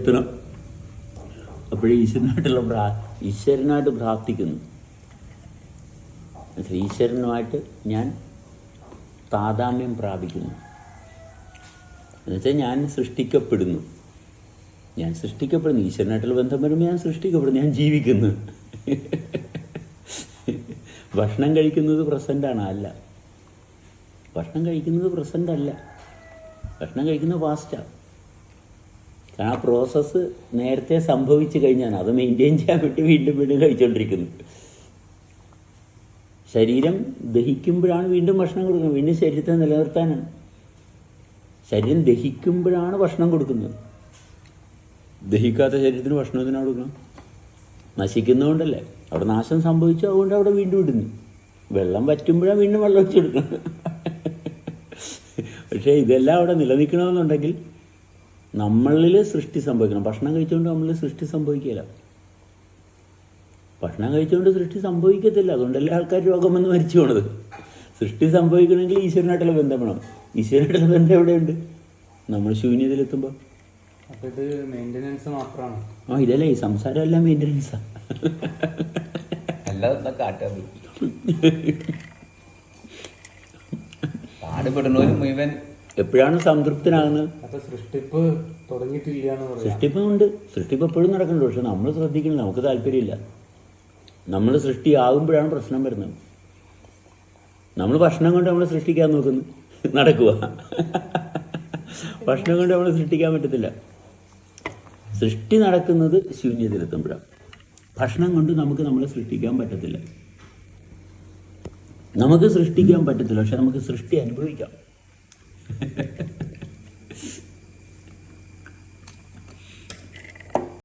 എത്തണം. അപ്പോഴേ ഈശ്വരനായിട്ട് പ്രാർത്ഥിക്കുന്നു. ഈശ്വരനുമായിട്ട് ഞാൻ താതാമ്യം പ്രാപിക്കുന്നു. എന്നുവെച്ചാൽ ഞാൻ സൃഷ്ടിക്കപ്പെടുന്നു. ഈശ്വരനായിട്ടുള്ള ബന്ധം വരുമ്പോൾ ഞാൻ സൃഷ്ടിക്കപ്പെടുന്നു, ഞാൻ ജീവിക്കുന്നു. ഭക്ഷണം കഴിക്കുന്നത് പ്രസൻ്റാണ്, അല്ല. ഭക്ഷണം കഴിക്കുന്നത് പ്രസൻ്റ് അല്ല, ഭക്ഷണം കഴിക്കുന്നത് പാസ്റ്റാണ്. കാരണം ആ പ്രോസസ്സ് നേരത്തെ സംഭവിച്ചു കഴിഞ്ഞാൽ അത് മെയിൻറ്റെയിൻ ചെയ്യാൻ വേണ്ടി വീണ്ടും കഴിച്ചുകൊണ്ടിരിക്കുന്നു. ശരീരം ദഹിക്കുമ്പോഴാണ് വീണ്ടും ഭക്ഷണം കൊടുക്കുന്നത്, വീണ്ടും ശരീരത്തെ നിലനിർത്താനാണ്. ശരീരം ദഹിക്കുമ്പോഴാണ് ഭക്ഷണം കൊടുക്കുന്നത്. ദഹിക്കാത്ത ശരീരത്തിന് ഭക്ഷണം എന്തിനാണ് കൊടുക്കണം? നശിക്കുന്നതുകൊണ്ടല്ലേ. അവിടെ നാശം സംഭവിച്ചു, അതുകൊണ്ട് അവിടെ വീണ്ടും ഇടുന്നു. വെള്ളം വറ്റുമ്പോഴാണ് വീണ്ടും വെള്ളം ഒഴിച്ചു കൊടുക്കണം. പക്ഷേ ഇതെല്ലാം അവിടെ നിലനിൽക്കണമെന്നുണ്ടെങ്കിൽ നമ്മളിൽ സൃഷ്ടി സംഭവിക്കണം. ഭക്ഷണം കഴിച്ചുകൊണ്ട് നമ്മളിൽ സൃഷ്ടി സംഭവിക്കില്ല. ഭക്ഷണം കഴിച്ചുകൊണ്ട് സൃഷ്ടി സംഭവിക്കത്തില്ല. അതുകൊണ്ടല്ലേ ആൾക്കാർ രോഗം വന്ന് മരിച്ചു പോണത്. സൃഷ്ടി സംഭവിക്കണമെങ്കിൽ ഈശ്വരനായിട്ടുള്ള ബന്ധം വേണം. ഈശ്വരനായിട്ടുള്ള ബന്ധം എവിടെയുണ്ട്? നമ്മൾ ശൂന്യതയിലെത്തുമ്പോൾ. അപ്പോൾ ഇത് മെയിൻ്റനൻസ് മാത്രമാണ്. ഇതല്ലേ ഈ സംസാരം എല്ലാം മെയിൻ്റനൻസാണ്. അല്ലാതെ കാട്ടാൻ പാടുപെടുന്നവരും മുഴുവൻ എപ്പോഴാണ് സംതൃപ്തനാകുന്നത്? അപ്പോൾ സൃഷ്ടിപ്പ് തുടങ്ങിയിട്ടില്ല. സൃഷ്ടിപ്പുണ്ട്, സൃഷ്ടിപ്പ് എപ്പോഴും നടക്കുന്നുണ്ട്. പക്ഷെ നമ്മൾ ശ്രദ്ധിക്കുന്നില്ല, നമുക്ക് താല്പര്യമില്ല. നമ്മൾ സൃഷ്ടിയാകുമ്പോഴാണ് പ്രശ്നം വരുന്നത്. നമ്മൾ ഭക്ഷണം കൊണ്ട് നമ്മൾ സൃഷ്ടിക്കാൻ നോക്കുന്നു, നടക്കുക. ഭക്ഷണം കൊണ്ട് നമ്മൾ സൃഷ്ടിക്കാൻ പറ്റത്തില്ല. സൃഷ്ടി നടക്കുന്നത് ശൂന്യതയിലെത്തുമ്പോഴാണ്. ഭക്ഷണം കൊണ്ട് നമുക്ക് നമ്മളെ സൃഷ്ടിക്കാൻ പറ്റത്തില്ല. നമുക്ക് സൃഷ്ടിക്കാൻ പറ്റത്തില്ല, പക്ഷെ നമുക്ക് സൃഷ്ടി അനുഭവിക്കാം.